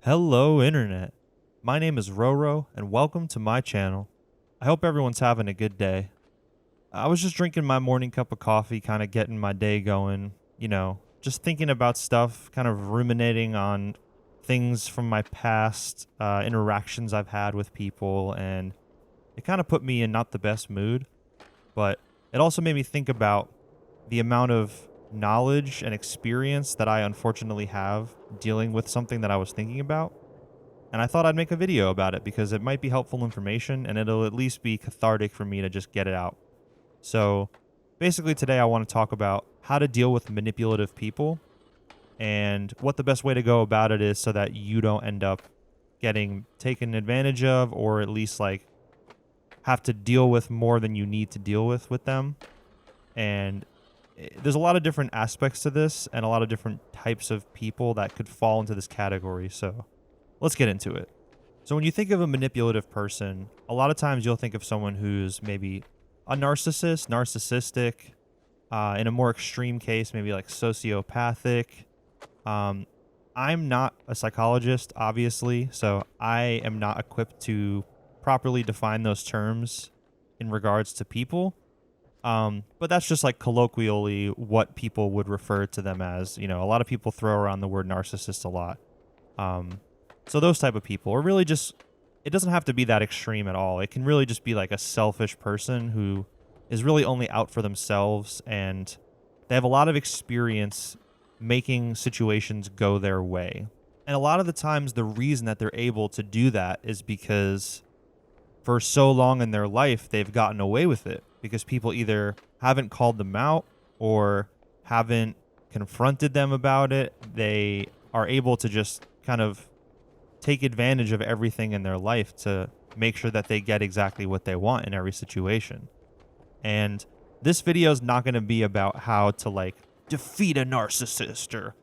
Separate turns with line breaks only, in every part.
Hello, Internet. My name is Roro, and welcome to my channel. I hope everyone's having a good day. I was just drinking my morning cup of coffee, kind of getting my day going, just thinking about stuff, kind of ruminating on things from my past, interactions I've had with people, and it kind of put me in not the best mood, but it also made me think about the amount of knowledge and experience that I unfortunately have dealing with something that I was thinking about. And I thought I'd make a video about it because it might be helpful information and it'll at least be cathartic for me to just get it out. So basically, today I want to talk about how to deal with manipulative people and what the best way to go about it is so that you don't end up getting taken advantage of, or at least like have to deal with more than you need to deal with them. And there's a lot of different aspects to this and a lot of different types of people that could fall into this category. So let's get into it. So when you think of a manipulative person, a lot of times you'll think of someone who's maybe a narcissist, narcissistic, in a more extreme case, maybe like sociopathic. I'm not a psychologist, obviously, so I am not equipped to properly define those terms in regards to people. But that's just like colloquially what people would refer to them as. A lot of people throw around the word narcissist a lot. So those type of people are really just, it doesn't have to be that extreme at all. It can really just be like a selfish person who is really only out for themselves, and they have a lot of experience making situations go their way. And a lot of the times the reason that they're able to do that is because for so long in their life, they've gotten away with it because people either haven't called them out or haven't confronted them about it. They are able to just kind of take advantage of everything in their life to make sure that they get exactly what they want in every situation. And this video is not going to be about how to like defeat a narcissist or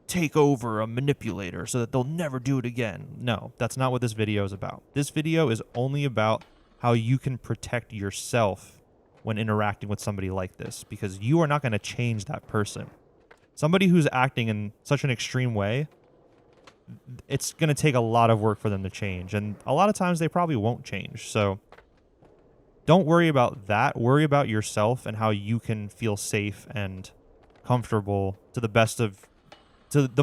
take over a manipulator so that they'll never do it again. No, that's not what this video is about. This video is only about how you can protect yourself when interacting with somebody like this, because you are not going to change that person. Somebody who's acting in such an extreme way, it's going to take a lot of work for them to change. And a lot of times they probably won't change. So don't worry about that. Worry about yourself and how you can feel safe and comfortable to the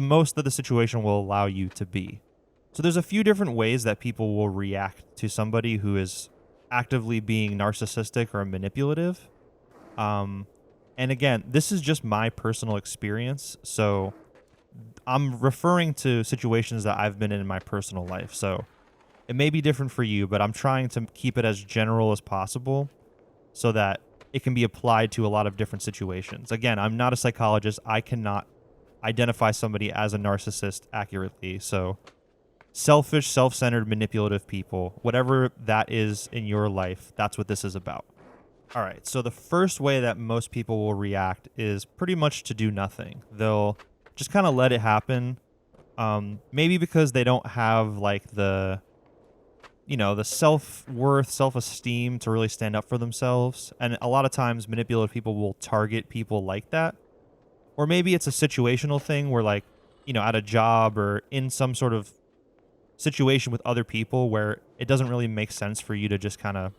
most that the situation will allow you to be. So there's a few different ways that people will react to somebody who is actively being narcissistic or manipulative. And again, this is just my personal experience. So I'm referring to situations that I've been in my personal life. So it may be different for you, but I'm trying to keep it as general as possible so that it can be applied to a lot of different situations. Again, I'm not a psychologist. I cannot identify somebody as a narcissist accurately. So selfish, self-centered, manipulative people, whatever that is in your life, that's what this is about. All right, so the first way that most people will react is pretty much to do nothing. They'll just kind of let it happen. Maybe because they don't have like the self-worth, self-esteem to really stand up for themselves. And a lot of times manipulative people will target people like that. Or maybe it's a situational thing where like, at a job or in some sort of situation with other people where it doesn't really make sense for you to just kind of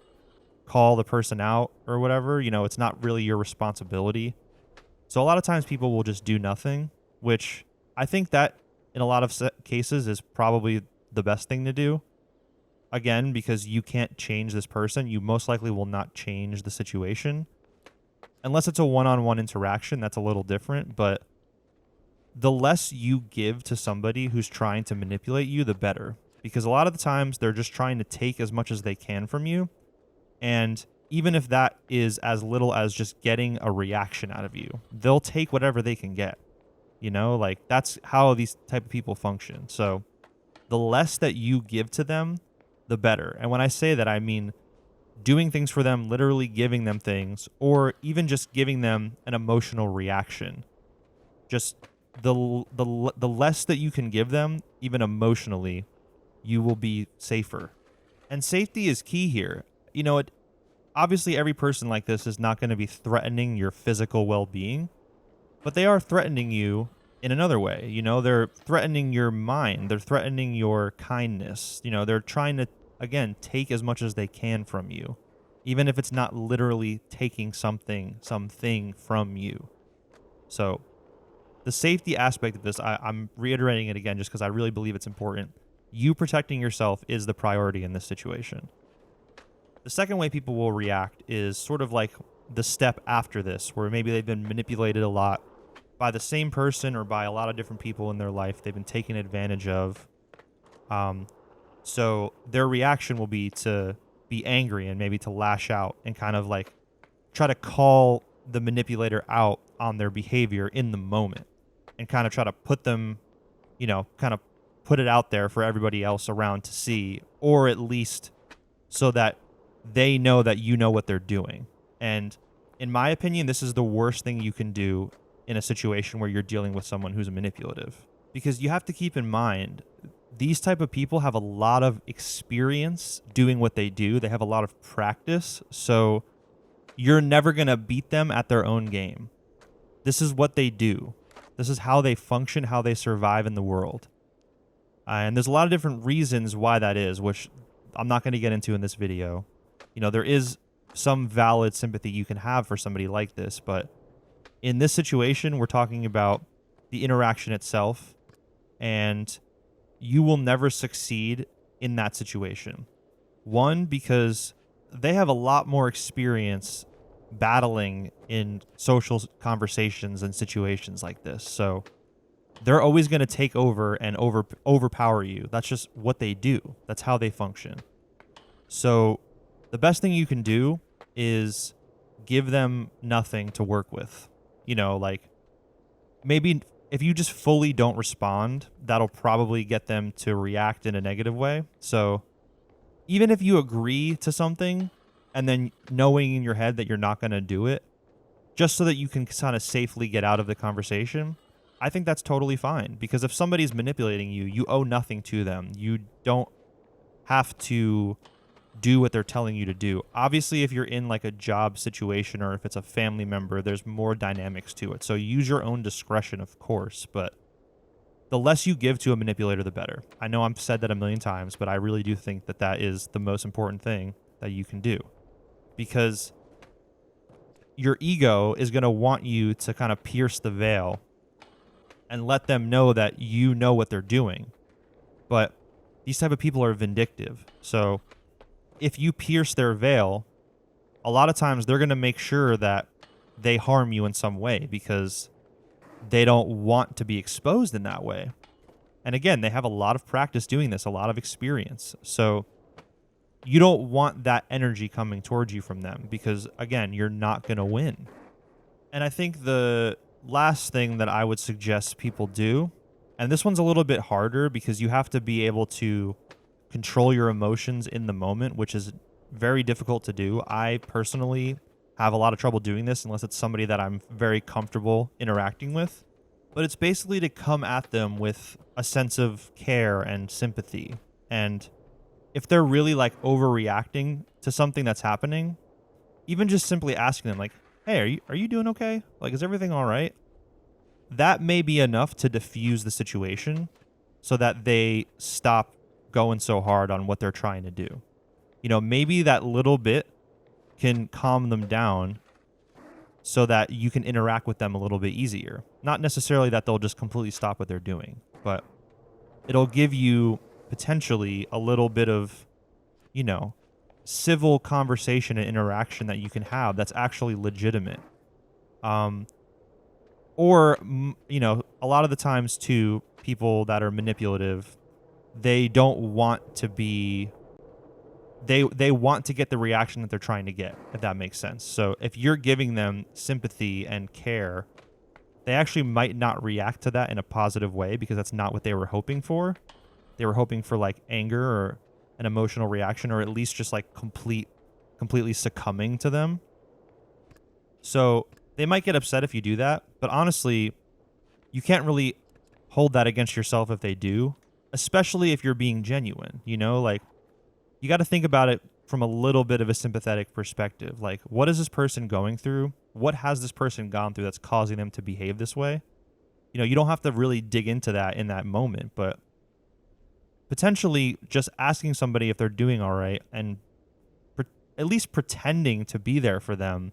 call the person out or whatever. It's not really your responsibility. So a lot of times people will just do nothing, which I think that in a lot of cases is probably the best thing to do. Again, because you can't change this person. You most likely will not change the situation. Unless it's a one-on-one interaction, that's a little different. But the less you give to somebody who's trying to manipulate you, the better. Because a lot of the times they're just trying to take as much as they can from you. And even if that is as little as just getting a reaction out of you, they'll take whatever they can get. Like that's how these type of people function. So the less that you give to them, the better. And when I say that, I mean doing things for them, literally giving them things, or even just giving them an emotional reaction. Just the less that you can give them, even emotionally, you will be safer. And safety is key here. Obviously every person like this is not going to be threatening your physical well-being, but they are threatening you in another way. They're threatening your mind, they're threatening your kindness. They're trying to, again, take as much as they can from you, even if it's not literally taking something from you. So the safety aspect of this, I'm reiterating it again just because I really believe it's important. You protecting yourself is the priority in this situation. The second way people will react is sort of like the step after this, where maybe they've been manipulated a lot by the same person or by a lot of different people in their life. They've been taken advantage of. Um, so their reaction will be to be angry and maybe to lash out and kind of like try to call the manipulator out on their behavior in the moment and kind of try to put them, kind of put it out there for everybody else around to see, or at least so that they know that you know what they're doing. And in my opinion, this is the worst thing you can do in a situation where you're dealing with someone who's manipulative, because you have to keep in mind these type of people have a lot of experience doing what they do. They have a lot of practice. So you're never going to beat them at their own game. This is what they do. This is how they function, how they survive in the world. And there's a lot of different reasons why that is, which I'm not going to get into in this video. There is some valid sympathy you can have for somebody like this, but in this situation, we're talking about the interaction itself, and you will never succeed in that situation. One, because they have a lot more experience battling in social conversations and situations like this. So they're always going to take over and overpower you. That's just what they do. That's how they function. So the best thing you can do is give them nothing to work with. Like maybe if you just fully don't respond, that'll probably get them to react in a negative way. So even if you agree to something and then knowing in your head that you're not going to do it, just so that you can kind of safely get out of the conversation, I think that's totally fine. Because if somebody's manipulating you, you owe nothing to them. You don't have to do what they're telling you to do. Obviously, if you're in like a job situation or if it's a family member, there's more dynamics to it. So use your own discretion, of course, but the less you give to a manipulator, the better. I know I've said that a million times, but I really do think that that is the most important thing that you can do, because your ego is going to want you to kind of pierce the veil and let them know that you know what they're doing. But these type of people are vindictive. So if you pierce their veil, a lot of times they're going to make sure that they harm you in some way because they don't want to be exposed in that way. And again, they have a lot of practice doing this, a lot of experience. So you don't want that energy coming towards you from them because, again, you're not going to win. And I think the last thing that I would suggest people do, and this one's a little bit harder because you have to be able to control your emotions in the moment, which is very difficult to do. I personally have a lot of trouble doing this unless it's somebody that I'm very comfortable interacting with. But it's basically to come at them with a sense of care and sympathy. And if they're really like overreacting to something that's happening, even just simply asking them like, "Hey, are you doing okay? Like, is everything all right?" That may be enough to diffuse the situation so that they stop going so hard on what they're trying to do. Maybe that little bit can calm them down so that you can interact with them a little bit easier. Not necessarily that they'll just completely stop what they're doing, but it'll give you potentially a little bit of, civil conversation and interaction that you can have that's actually legitimate. Or, a lot of the times too, people that are manipulative, they don't want to be, they want to get the reaction that they're trying to get, if that makes sense. So if you're giving them sympathy and care, they actually might not react to that in a positive way because that's not what they were hoping for. They were hoping for like anger or an emotional reaction, or at least just like completely succumbing to them. So they might get upset if you do that, but honestly, you can't really hold that against yourself if they do, especially if you're being genuine. Like, you got to think about it from a little bit of a sympathetic perspective. Like, what is this person going through? What has this person gone through that's causing them to behave this way? You don't have to really dig into that in that moment, but potentially just asking somebody if they're doing all right and at least pretending to be there for them,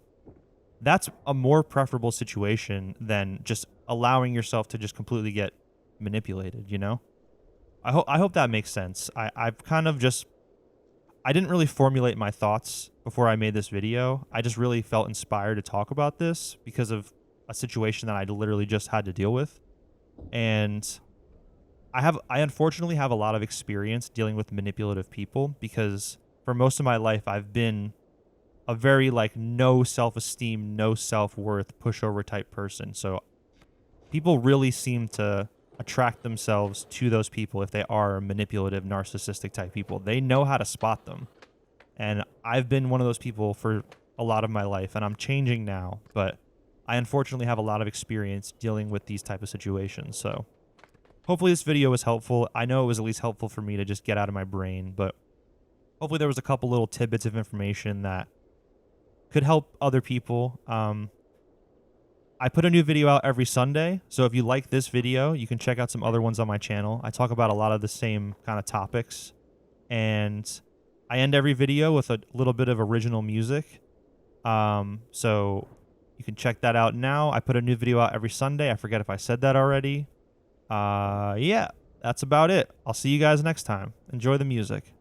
that's a more preferable situation than just allowing yourself to just completely get manipulated. I hope that makes sense. I've kind of just I didn't really formulate my thoughts before I made this video. I just really felt inspired to talk about this because of a situation that I literally just had to deal with. And I unfortunately have a lot of experience dealing with manipulative people because for most of my life I've been a very like no self-esteem, no self-worth pushover type person. So people really seem to attract themselves to those people if they are manipulative, narcissistic type people. They know how to spot them. And I've been one of those people for a lot of my life, and I'm changing now, but I unfortunately have a lot of experience dealing with these type of situations. So hopefully this video was helpful. I know it was at least helpful for me to just get out of my brain, but hopefully there was a couple little tidbits of information that could help other people. I put a new video out every Sunday, so if you like this video, you can check out some other ones on my channel. I talk about a lot of the same kind of topics, and I end every video with a little bit of original music. So you can check that out now. I put a new video out every Sunday. I forget if I said that already. Yeah, that's about it. I'll see you guys next time. Enjoy the music.